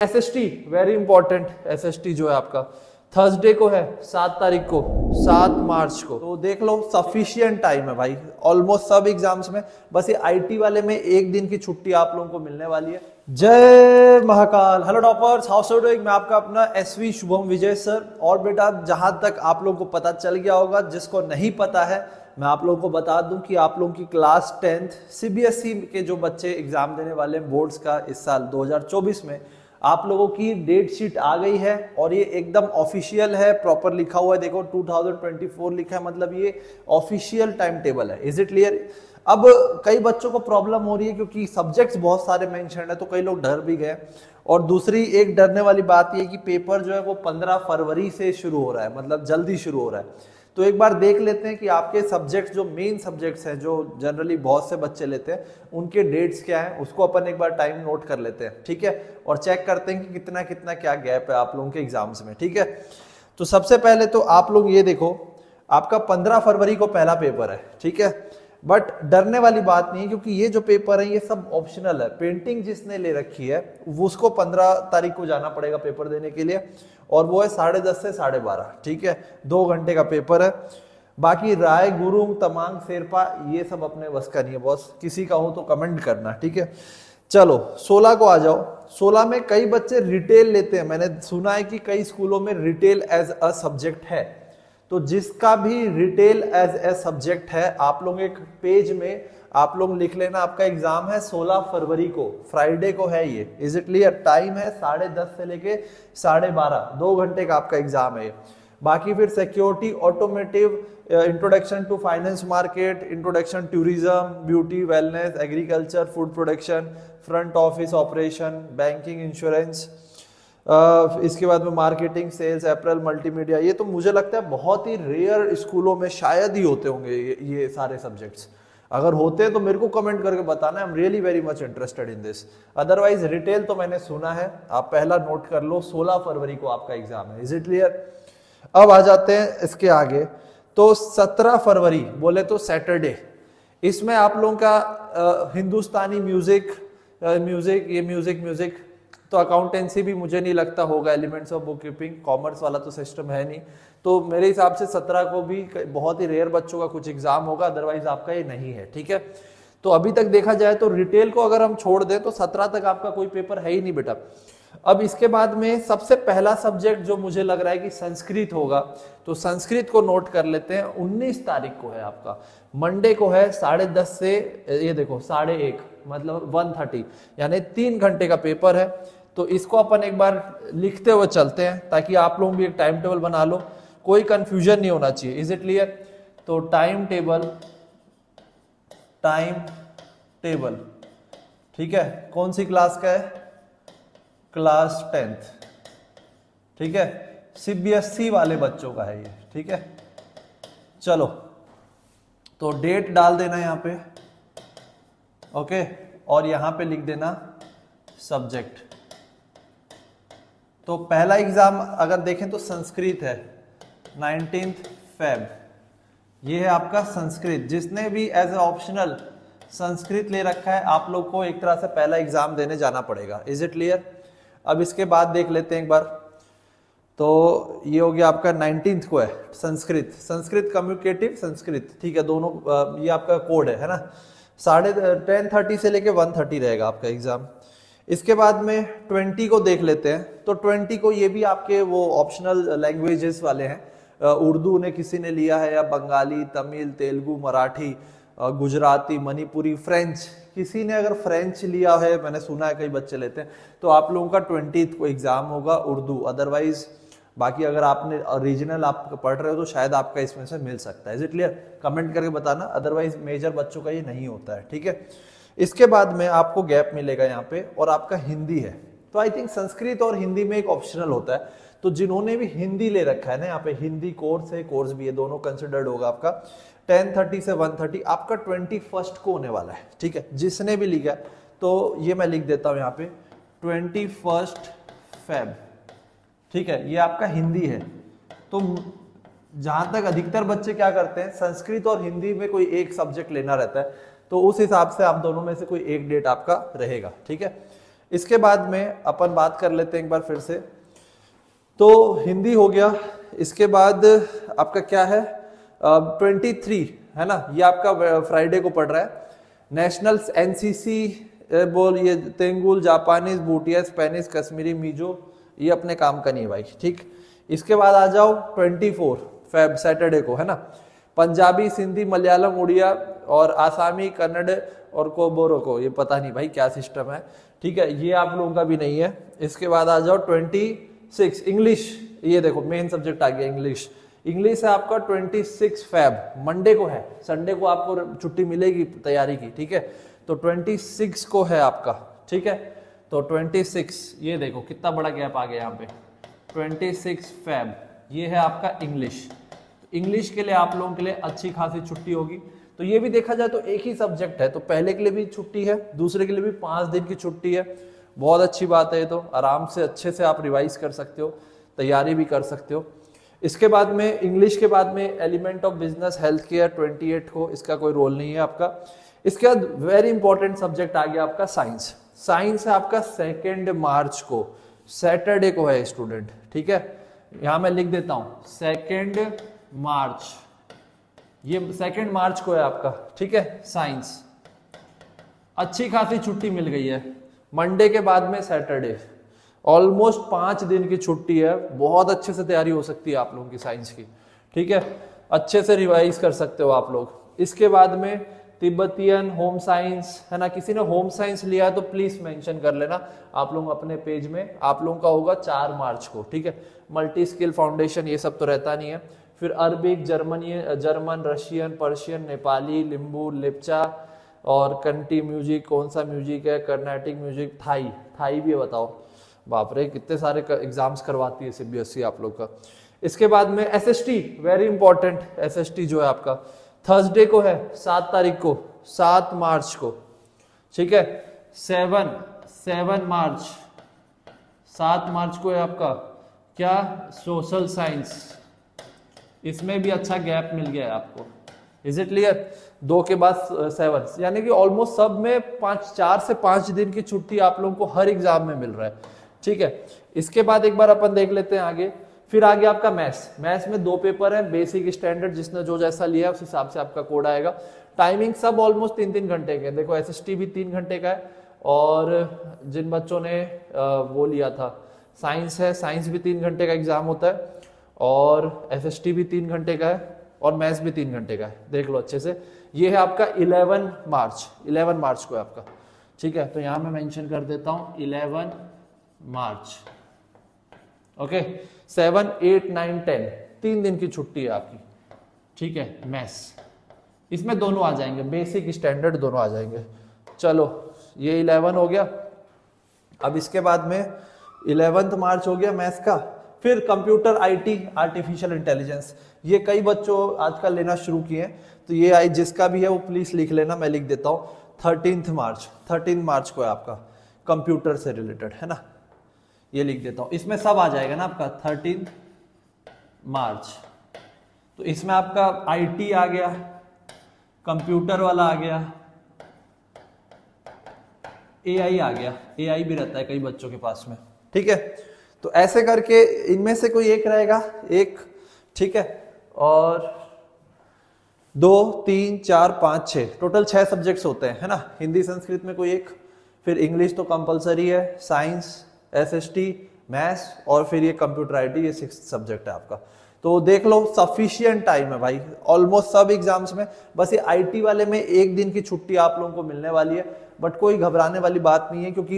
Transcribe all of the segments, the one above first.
SST very important, SST जो है आपका थर्सडे को है, 7 तारीख को, 7 मार्च को। तो देख लो सफिशिएंट टाइम है भाई ऑलमोस्ट सब एग्जाम्स में। बस ये आईटी वाले में एक दिन की छुट्टी आप लोगों को मिलने वाली है। जय Mahakal. Hello toppers, how are doing. मैं आपका अपना एसवी शुभम विजय सर। और बेटा जहां तक आप लोगों को पता चल गया होगा, जिसको नहीं पता है मैं आप लोगों को बता दूं कि आप लोगों की क्लास 10th सीबीएसई के जो बच्चे एग्जाम देने वाले बोर्ड्स का इस साल 2024 में, आप लोगों की डेट शीट आ गई है और ये एकदम ऑफिशियल है, प्रॉपर लिखा हुआ है। देखो 2024 लिखा है, मतलब ये ऑफिशियल टाइम टेबल है। Is it clear. अब कई बच्चों को प्रॉब्लम हो रही है क्योंकि सब्जेक्ट्स बहुत सारे मेंशन है, तो कई लोग डर भी गए। और दूसरी एक डरने वाली बात ये कि पेपर जो है वो 15 फरवरी से शुरू हो रहा है, मतलब जल्दी शुरू हो रहा है। तो एक बार देख लेते हैं कि आपके सब्जेक्ट्स जो मेन सब्जेक्ट्स हैं, जो जनरली बहुत से बच्चे लेते हैं, उनके डेट्स क्या हैं, उसको अपन एक बार टाइम नोट कर लेते हैं, ठीक है। और चेक करते हैं कि कितना कितना क्या गैप है आप लोगों के एग्जाम्स में, ठीक है। तो सबसे पहले तो आप लोग ये देखो, आपका 15 फरवरी को पहला पेपर है, ठीक है। बट डरने वाली बात नहीं है क्योंकि ये जो पेपर है ये सब ऑप्शनल है। पेंटिंग जिसने ले रखी है वो उसको 15 तारीख को जाना पड़ेगा पेपर देने के लिए, और वो है 10:30 से 12:30, ठीक है। 2 घंटे का पेपर है। बाकी राय, गुरुंग, तमांग, शेरपा ये सब अपने बस का नहीं है बॉस। किसी का हो तो कमेंट करना, ठीक है। चलो 16 को आ जाओ। 16 में कई बच्चे रिटेल लेते हैं, मैंने सुना है कि कई स्कूलों में रिटेल एज अ सब्जेक्ट है। तो जिसका भी रिटेल एज ए सब्जेक्ट है, आप लोग एक पेज में आप लोग लिख लेना, आपका एग्जाम है 16 फरवरी को, फ्राइडे को है ये। Is it clear. टाइम है 10:30 से लेके 12:30, 2 घंटे का आपका एग्जाम है। बाकी फिर security, automotive, introduction to finance market, introduction tourism, beauty, wellness, agriculture, food production, front office operation, banking, insurance, इसके बाद में मार्केटिंग, सेल्स, अप्रैल, मल्टीमीडिया। ये तो मुझे लगता है बहुत ही रेयर स्कूलों में शायद ही होते होंगे ये सारे सब्जेक्ट्स। अगर होते हैं तो मेरे को कमेंट करके बताना। I am really very much interested in this. Otherwise retail तो मैंने सुना है। आप पहला नोट कर लो, 16 फरवरी को आपका एग्जाम है। Is it clear. अब आ जाते हैं इसके आगे। तो 17 फरवरी बोले तो सैटरडे, इसमें आप लोगों का हिंदुस्तानी म्यूजिक, म्यूजिक तो अकाउंटेंसी भी मुझे नहीं लगता होगा, elements of book keeping, commerce वाला तो सिस्टम है नहीं। तो मेरे हिसाब से 17 को भी बहुत ही रेयर बच्चों का कुछ एग्जाम होगा, अदरवाइज आपका ये नहीं है, ठीक है। तो अभी तक देखा जाए तो रिटेल को अगर हम छोड़ दें तो 17 तक आपका कोई पेपर है ही नहीं बेटा। अब इसके बाद में सबसे पहला सब्जेक्ट जो मुझे लग रहा है कि संस्कृत होगा, तो संस्कृत को नोट कर लेते हैं। 19 तारीख को है आपका, मंडे को है, 10:30 से ये देखो 1:30, मतलब 1:30, यानी 3 घंटे का पेपर है। तो इसको अपन एक बार लिखते हुए चलते हैं ताकि आप लोग भी एक टाइम टेबल बना लो, कोई कंफ्यूजन नहीं होना चाहिए। Is it clear. तो टाइम टेबल, ठीक है। कौन सी क्लास का है, क्लास 10th, ठीक है। सीबीएसई वाले बच्चों का है ये, ठीक है। चलो तो डेट डाल देना यहां पे, ओके। और यहां पे लिख देना सब्जेक्ट। तो पहला एग्जाम अगर देखें तो संस्कृत है, 19 फेब। ये है आपका संस्कृत। जिसने भी एज ए ऑप्शनल संस्कृत ले रखा है, आप लोग को एक तरह से पहला एग्जाम देने जाना पड़ेगा। Is it clear. अब इसके बाद देख लेते हैं एक बार। तो ये हो गया आपका 19th को है संस्कृत कम्युनिकेटिव संस्कृत, ठीक है। दोनों ये आपका कोड है ना। 10:30 से लेके 1:30 रहेगा आपका एग्जाम। इसके बाद में 20 को देख लेते हैं। तो 20 को ये भी आपके वो ऑप्शनल लैंग्वेजेस वाले हैं। उर्दू ने किसी ने लिया है, या बंगाली, तमिल, तेलुगु, मराठी, गुजराती, मणिपुरी, फ्रेंच। किसी ने अगर फ्रेंच लिया है, मैंने सुना है कई बच्चे लेते हैं, तो आप लोगों का 20 को एग्जाम होगा उर्दू। अदरवाइज बाकी अगर आपने रीजनल आप पढ़ रहे हो तो शायद आपका इसमें से मिल सकता है। Is it clear. कमेंट करके बताना, अदरवाइज मेजर बच्चों का ये नहीं होता है, ठीक है। इसके बाद में आपको गैप मिलेगा यहाँ पे, और आपका हिंदी है। तो आई थिंक संस्कृत और हिंदी में एक ऑप्शनल होता है। तो जिन्होंने भी हिंदी ले रखा है ना, यहाँ पे हिंदी कोर्स है, कोर्स भी है, दोनों कंसिडर्ड होगा आपका। 10:30 से 1:30 आपका 21 को होने वाला है, ठीक है। जिसने भी लिखा है तो ये मैं लिख देता हूँ यहाँ पे 21 फेब, ठीक है। ये आपका हिंदी है। तो जहां तक अधिकतर बच्चे क्या करते हैं, संस्कृत और हिंदी में कोई एक सब्जेक्ट लेना रहता है, तो उस हिसाब से आप दोनों में से कोई एक डेट आपका रहेगा, ठीक है। इसके बाद में अपन बात कर लेते हैं एक बार फिर से। तो हिंदी हो गया, इसके बाद आपका क्या है 23 है ना, ये आपका फ्राइडे को पड़ रहा है। नेशनल एनसीसी बोल, ये तेंगुल, जापानीज, भूटिया, स्पेनिश, कश्मीरी, मिजो, ये अपने काम का नहीं है भाई, ठीक। इसके बाद आ जाओ 24 फेब सैटरडे को है ना, पंजाबी, सिंधी, मलयालम, उड़िया और आसामी, कन्नड़ और कोबोरो को, ये पता नहीं भाई क्या सिस्टम है, ठीक है, ये आप लोगों का भी नहीं है। इसके बाद आ जाओ 26 इंग्लिश, ये देखो मेन सब्जेक्ट आ गया इंग्लिश। इंग्लिश है आपका 26 फेब, मंडे को है, संडे को आपको छुट्टी मिलेगी तैयारी की, ठीक है। तो 26 को है आपका, ठीक है। तो 26, ये देखो कितना बड़ा गैप आ गया यहाँ पे, 26 फेब, ये है आपका इंग्लिश। इंग्लिश के लिए आप लोगों के लिए अच्छी खासी छुट्टी होगी। तो ये भी देखा जाए तो एक ही सब्जेक्ट है, तो पहले के लिए भी छुट्टी है, दूसरे के लिए भी 5 दिन की छुट्टी है। बहुत अच्छी बात है, तो आराम से अच्छे से आप रिवाइज कर सकते हो, तैयारी भी कर सकते हो। इसके बाद में इंग्लिश के बाद में element of business health care 28 को, इसका कोई रोल नहीं है आपका। इसके बाद वेरी इंपॉर्टेंट सब्जेक्ट आ गया आपका साइंस। साइंस है आपका 2 मार्च को, सैटरडे को है स्टूडेंट, ठीक है। यहां मैं लिख देता हूं 2 मार्च, ये 2 मार्च को है आपका, ठीक है। साइंस अच्छी खासी छुट्टी मिल गई है, मंडे के बाद में सैटरडे, ऑलमोस्ट 5 दिन की छुट्टी है। बहुत अच्छे से तैयारी हो सकती है आप लोगों की साइंस की, ठीक है, अच्छे से रिवाइज कर सकते हो आप लोग। इसके बाद में तिब्बतियन, होम साइंस है ना, किसी ने होम साइंस लिया है तो प्लीज मेंशन कर लेना आप लोग अपने पेज में, आप लोगों का होगा 4 मार्च को, ठीक है। मल्टी स्किल फाउंडेशन ये सब तो रहता नहीं है। फिर Arabic, German, Russian, Persian, Nepali, Limbu, Lepcha और कंटी म्यूजिक, कौन सा म्यूजिक है, कर्नाटिक म्यूजिक, थाई भी है, बताओ बाप रे कितने सारे एग्जाम्स करवाती है सीबीएसई आप लोग का। इसके बाद में एसएसटी, वेरी इंपॉर्टेंट, एसएसटी जो है आपका थर्सडे को है, 7 तारीख को, 7 मार्च को, ठीक है। 7 मार्च, 7 मार्च को है आपका क्या, सोशल साइंस। इसमें भी अच्छा गैप मिल गया है आपको, इज इट क्लियर। 2 के बाद 7, यानी कि ऑलमोस्ट सब में 4 से 5 दिन की छुट्टी आप लोगों को हर एग्जाम में मिल रहा है, ठीक है। इसके बाद एक बार अपन देख लेते हैं आगे। फिर आगे आपका मैथ्स में 2 पेपर है, बेसिक, स्टैंडर्ड, जिसने जो जैसा लिया है उस हिसाब से आपका कोड आएगा। टाइमिंग सब ऑलमोस्ट 3-3 घंटे के, देखो एसएसटी भी 3 घंटे का है, और जिन बच्चों ने वो लिया था साइंस है, साइंस भी 3 घंटे का एग्जाम होता है, और एसएसटी भी 3 घंटे का है, और मैथ्स भी 3 घंटे का है, देख लो अच्छे से। ये है आपका 11 मार्च को है आपका, ठीक है। तो यहां मैं मेंशन कर देता हूं 11 मार्च, ओके। 7, 8, 9, 10 3 दिन की छुट्टी है आपकी, ठीक है। मैथ्स इसमें दोनों आ जाएंगे, बेसिक स्टैंडर्ड दोनों आ जाएंगे। चलो ये 11 हो गया। अब इसके बाद में 11 मार्च हो गया मैथ्स का। फिर कंप्यूटर आईटी, आर्टिफिशियल इंटेलिजेंस, ये कई बच्चों आजकल लेना शुरू किए हैं, तो ये आई जिसका भी है वो प्लीज लिख लेना, मैं लिख देता हूँ 13 मार्च को है आपका कंप्यूटर से रिलेटेड, है ना, ये लिख देता हूं। इसमें सब आ जाएगा ना आपका 13 मार्च। तो इसमें आपका आईटी आ गया, कंप्यूटर वाला आ गया, एआई आ गया, एआई भी रहता है कई बच्चों के पास में, ठीक है। तो ऐसे करके इनमें से कोई एक रहेगा, एक, ठीक है। और 2, 3, 4, 5, 6 टोटल 6 सब्जेक्ट्स होते हैं, है ना। हिंदी संस्कृत में कोई एक, फिर इंग्लिश तो कंपलसरी है, साइंस, एसएसटी, मैथ्स, और फिर ये कंप्यूटर आईटी, ये 6 सब्जेक्ट है आपका। तो देख लो सफिशिएंट टाइम है भाई, ऑलमोस्ट सब एग्जाम्स में। बस ये आईटी वाले में 1 दिन की छुट्टी आप लोगों को मिलने वाली है, बट कोई घबराने वाली बात नहीं है, क्योंकि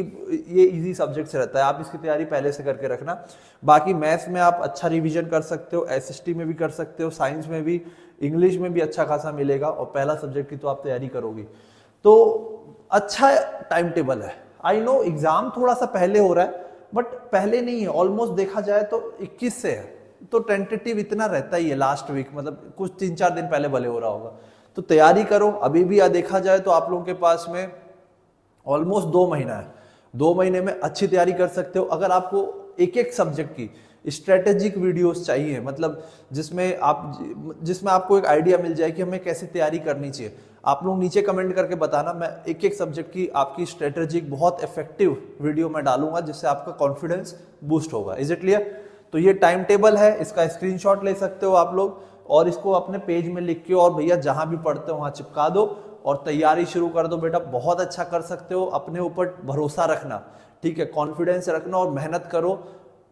ये इजी सब्जेक्ट से रहता है, आप इसकी तैयारी पहले से करके रखना। बाकी मैथ्स में आप अच्छा रिवीजन कर सकते हो, एसएसटी में भी कर सकते हो, साइंस में भी, इंग्लिश में भी अच्छा खासा मिलेगा, और पहला सब्जेक्ट की तो आप तैयारी करोगी। तो अच्छा टाइम टेबल है। आई नो एग्जाम थोड़ा सा पहले हो रहा है, बट पहले नहीं है, ऑलमोस्ट देखा जाए तो 21 से है, तो टेंटेटिव इतना रहता ही है लास्ट वीक, मतलब कुछ 3-4 दिन पहले भले हो रहा होगा। तो तैयारी करो अभी भी, देखा जाए तो आप लोगों के पास में ऑलमोस्ट 2 महीना है, 2 महीने में अच्छी तैयारी कर सकते हो। अगर आपको एक सब्जेक्ट की स्ट्रेटेजिक वीडियोस चाहिए, मतलब जिसमें आपको एक आइडिया मिल जाए कि हमें कैसे तैयारी करनी चाहिए, आप लोग नीचे कमेंट करके बताना, मैं एक एक सब्जेक्ट की आपकी स्ट्रेटेजिक बहुत इफेक्टिव वीडियो में डालूंगा जिससे आपका कॉन्फिडेंस बूस्ट होगा। Is it clear? तो ये टाइम टेबल है, इसका स्क्रीनशॉट ले सकते हो आप लोग और इसको अपने पेज में लिख के और भैया जहां भी पढ़ते हो वहां चिपका दो और तैयारी शुरू कर दो बेटा। बहुत अच्छा कर सकते हो, अपने ऊपर भरोसा रखना, ठीक है, कॉन्फिडेंस रखना और मेहनत करो।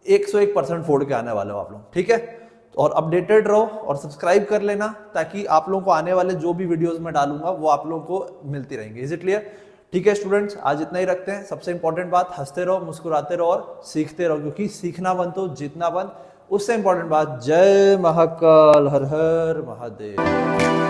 101% फोड़ के आने वाले हो आप लोग, ठीक है। और अपडेटेड रहो और सब्सक्राइब कर लेना ताकि आप लोगों को आने वाले जो भी वीडियोस में डालूंगा वो आप लोगों को मिलती रहेंगी। Is it clear? ठीक है स्टूडेंट्स, आज इतना ही रखते हैं। सबसे इंपॉर्टेंट बात, हंसते रहो, मुस्कुराते रहो और सीखते रहो, क्योंकि सीखना बंद तो जीतना बंद। उससे इंपॉर्टेंट बात, जय महाकाल, हर हर महादेव।